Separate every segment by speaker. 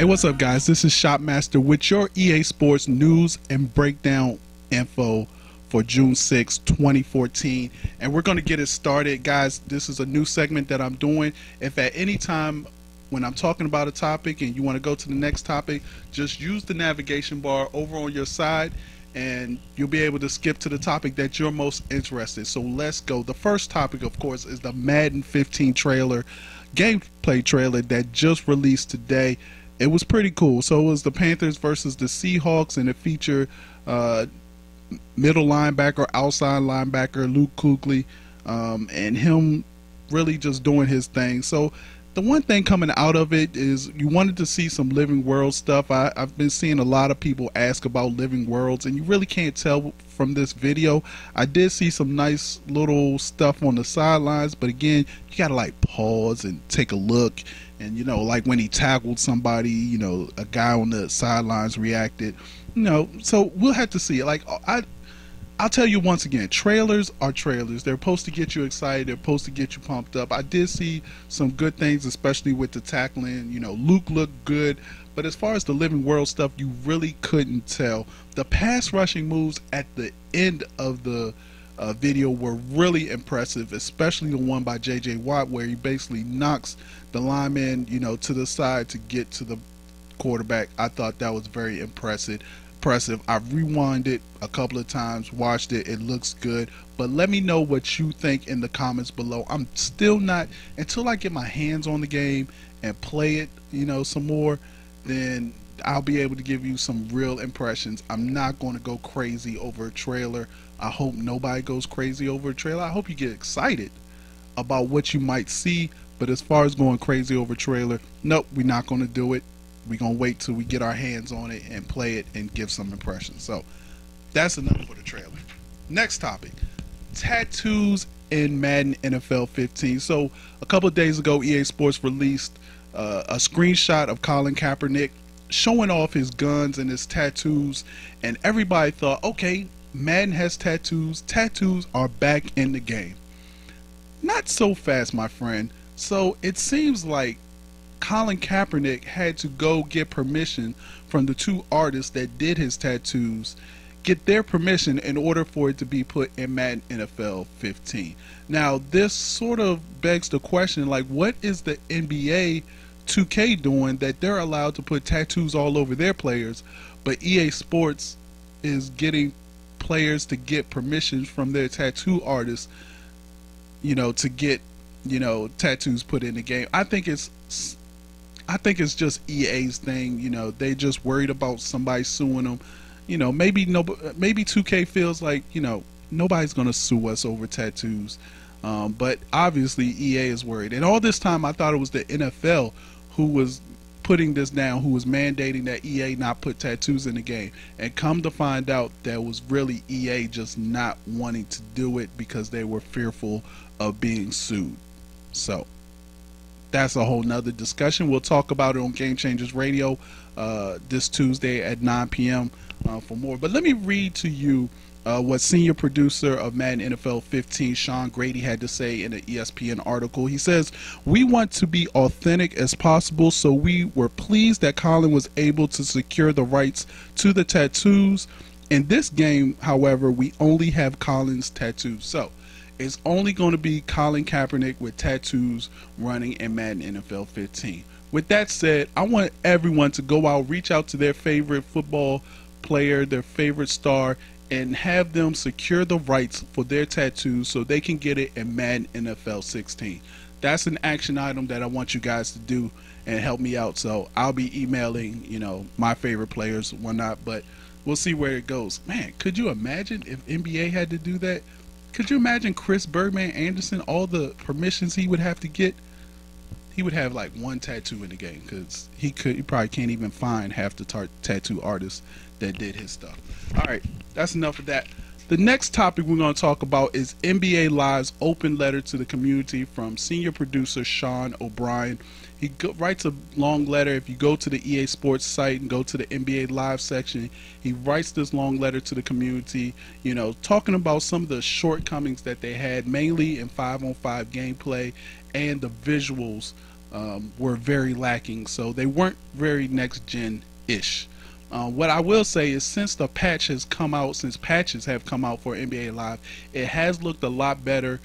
Speaker 1: Hey, what's up, guys? This is Shopmaster with your EA Sports news and breakdown info for June 6, 2014. And we're going to get it started, guys. This is a new segment that I'm doing. If at any time when I'm talking about a topic and you want to go to the next topic, just use the navigation bar over on your side and you'll be able to skip to the topic that you're most interested. So let's go. The first topic, of course, is the Madden 15 trailer, gameplay trailer that just released today. It was pretty cool. So it was the Panthers versus the Seahawks, and it featured middle linebacker, outside linebacker Luke Kuechly, and him really just doing his thing. So the one thing coming out of it is you wanted to see some Living World stuff. I've been seeing a lot of people ask about Living Worlds, and you really can't tell from this video. I did see some nice little stuff on the sidelines, but again, you gotta like pause and take a look. And you know, like when he tackled somebody, you know, a guy on the sidelines reacted, you know. So we'll have to see. Like I'll tell you once again, trailers are trailers. They're supposed to get you excited. They're supposed to get you pumped up. I did see some good things, especially with the tackling. You know, Luke looked good. But as far as the Living World stuff, you really couldn't tell. The pass rushing moves at the end of the video were really impressive, especially the one by J.J. Watt where he basically knocks the lineman, you know, to the side to get to the quarterback. I thought that was very impressive. I rewound it a couple of times, watched it. It looks good. But let me know what you think in the comments below. I'm still not, until I get my hands on the game and play it, you know, some more, then I'll be able to give you some real impressions. I'm not going to go crazy over a trailer. I hope nobody goes crazy over a trailer. I hope you get excited about what you might see. But as far as going crazy over a trailer, nope, we're not going to do it. We're going to wait till we get our hands on it and play it and give some impressions. So that's enough for the trailer. Next topic, tattoos in Madden NFL 15. So a couple of days ago, EA Sports released a screenshot of Colin Kaepernick showing off his guns and his tattoos. And everybody thought, okay, Madden has tattoos. Tattoos are back in the game. Not so fast, my friend. So it seems like Colin Kaepernick had to go get permission from the two artists that did his tattoos, get their permission in order for it to be put in Madden NFL 15. Now this sort of begs the question, like, what is the NBA 2K doing that they're allowed to put tattoos all over their players, but EA Sports is getting players to get permissions from their tattoo artists, you know, to get, you know, tattoos put in the game? I think it's just EA's thing. You know, they just worried about somebody suing them. You know, maybe 2K feels like, you know, nobody's gonna sue us over tattoos, but obviously EA is worried. And all this time I thought it was the NFL who was putting this down, who was mandating that EA not put tattoos in the game. And come to find out, that was really EA just not wanting to do it because they were fearful of being sued. So that's a whole nother discussion. We'll talk about it on Game Changers Radio this Tuesday at 9 p.m. For more. But let me read to you what senior producer of Madden NFL 15, Sean Grady, had to say in an ESPN article. He says, "We want to be authentic as possible, so we were pleased that Colin was able to secure the rights to the tattoos. In this game, however, we only have Colin's tattoos." So it's only going to be Colin Kaepernick with tattoos running in Madden NFL 15. With that said, I want everyone to go out, reach out to their favorite football player, their favorite star, and have them secure the rights for their tattoos so they can get it in Madden NFL 16. That's an action item that I want you guys to do and help me out. So I'll be emailing, you know, my favorite players, whatnot, but we'll see where it goes. Man, could you imagine if NBA had to do that? Could you imagine Chris Birdman Anderson, all the permissions he would have to get? He would have like one tattoo in the game because he probably can't even find half the tattoo artists that did his stuff. All right, that's enough of that. The next topic we're going to talk about is NBA Live's open letter to the community from senior producer Sean O'Brien. He writes a long letter. If you go to the EA Sports site and go to the NBA Live section, he writes this long letter to the community, you know, talking about some of the shortcomings that they had, mainly in 5-on-5 gameplay and the visuals were very lacking, so they weren't very next gen ish. What I will say is, since the patch has come out, since patches have come out for NBA Live, it has looked a lot better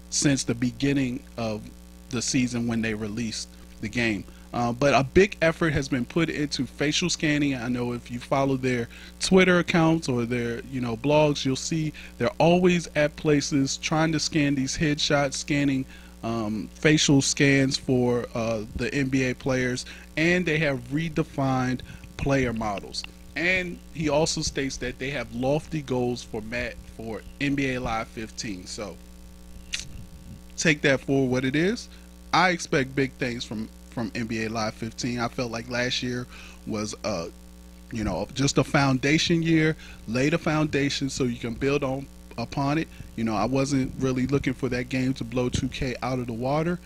Speaker 1: since the beginning of the season when they released the game. But a big effort has been put into facial scanning. I know if you follow their Twitter accounts or their blogs, you'll see they're always at places trying to scan these headshots, scanning facial scans for the NBA players, and they have redefined player models. And he also states that they have lofty goals for NBA Live 15. So take that for what it is. I expect big things from NBA Live 15. I felt like last year was just a foundation year. Lay the foundation so you can build upon it. I wasn't really looking for that game to blow 2K out of the water.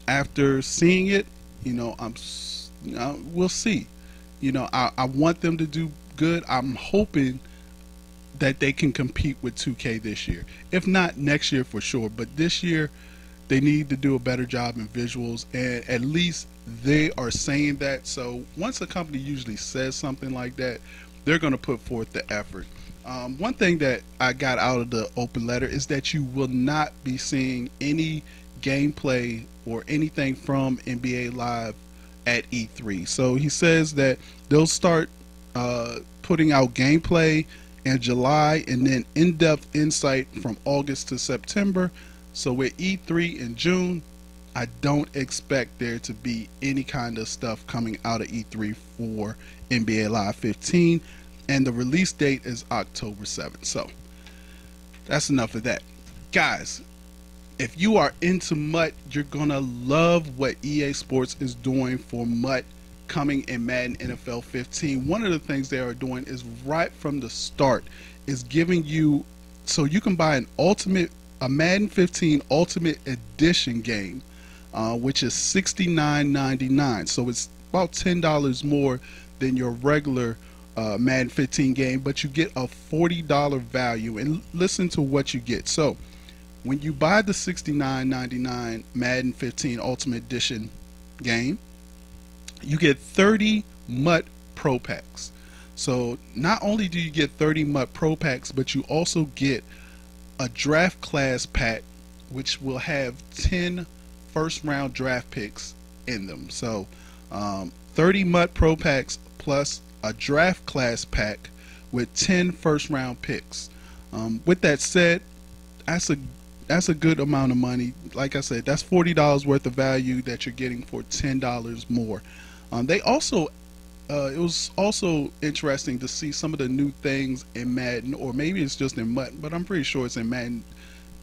Speaker 1: After seeing it, we'll see. I want them to do good. I'm hoping that they can compete with 2K this year. If not next year, for sure. But this year, they need to do a better job in visuals, and at least they are saying that. So once a company usually says something like that, they're going to put forth the effort. One thing that I got out of the open letter is that you will not be seeing any gameplay or anything from NBA Live at E3. So he says that they'll start putting out gameplay in July, and then in-depth insight from August to September. So with E3 in June, I don't expect there to be any kind of stuff coming out of E3 for NBA Live 15, and the release date is October 7th. So that's enough of that. Guys, if you are into MUT, you're gonna love what EA Sports is doing for MUT coming in Madden NFL 15. One of the things they are doing is, right from the start, is giving you, so you can buy a Madden 15 Ultimate Edition game, which is $69.99. So it's about $10 more than your regular Madden 15 game, but you get a $40 value. And listen to what you get. So when you buy the $69.99 Madden 15 Ultimate Edition game, you get 30 MUT Pro Packs. So not only do you get 30 MUT Pro Packs, but you also get a draft class pack, which will have 10 first round draft picks in them. So 30 MUT Pro Packs plus a draft class pack with 10 first round picks. With that said, that's a good amount of money. Like I said, that's $40 worth of value that you're getting for $10 more. They also it was also interesting to see some of the new things in Madden, or maybe it's just in MUT, but I'm pretty sure it's in Madden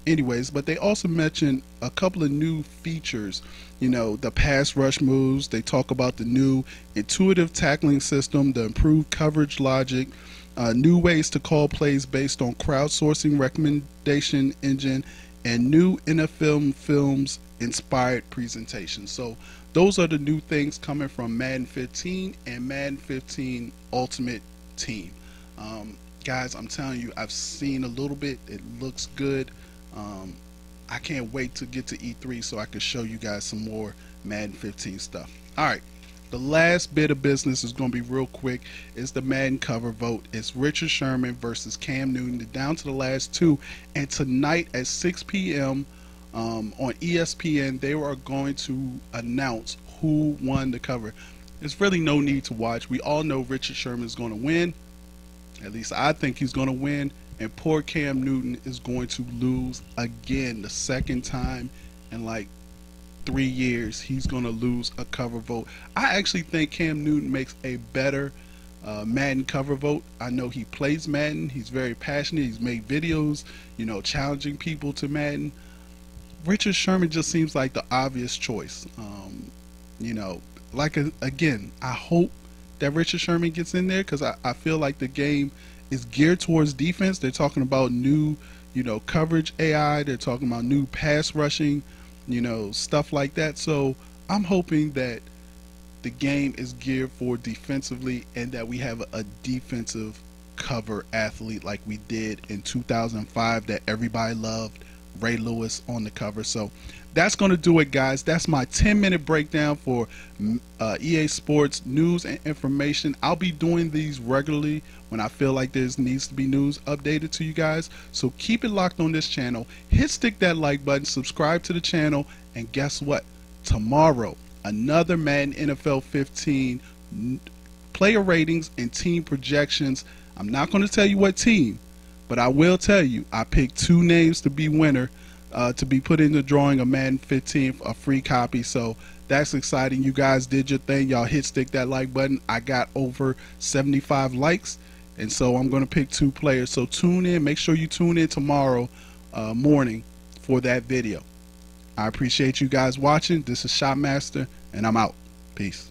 Speaker 1: anyways. But they also mentioned a couple of new features, the pass rush moves. They talk about the new intuitive tackling system, the improved coverage logic, new ways to call plays based on crowdsourcing recommendation engine, and new NFL films inspired presentations. So those are the new things coming from Madden 15 and Madden 15 Ultimate Team. Guys, I'm telling you, I've seen a little bit. It looks good. I can't wait to get to E3 so I can show you guys some more Madden 15 stuff. Alright, the last bit of business is going to be real quick. It's the Madden cover vote. It's Richard Sherman versus Cam Newton. They're down to the last two, and tonight at 6 p.m. On ESPN, they are going to announce who won the cover. There's really no need to watch. We all know Richard Sherman is going to win. At least I think he's going to win. And poor Cam Newton is going to lose again, the second time in like 3 years. He's going to lose a cover vote. I actually think Cam Newton makes a better Madden cover vote. I know he plays Madden. He's very passionate. He's made videos, challenging people to Madden. Richard Sherman just seems like the obvious choice. Again, I hope that Richard Sherman gets in there, because I feel like the game is geared towards defense. They're talking about new, coverage AI. They're talking about new pass rushing, stuff like that. So I'm hoping that the game is geared for defensively, and that we have a defensive cover athlete like we did in 2005 that everybody loved, Ray Lewis on the cover. So that's going to do it, guys. That's my 10-minute breakdown for EA Sports news and information. I'll be doing these regularly when I feel like there needs to be news updated to you guys. So keep it locked on this channel. Stick that like button, subscribe to the channel, and guess what? Tomorrow, another Madden NFL 15 player ratings and team projections. I'm not going to tell you what team, but I will tell you I picked 2 names to be winner, to be put in the drawing of Madden 15, a free copy. So that's exciting. You guys did your thing. Y'all stick that like button. I got over 75 likes, and so I'm going to pick 2 players. So tune in. Make sure you tune in tomorrow morning for that video. I appreciate you guys watching. This is Shopmaster, and I'm out. Peace.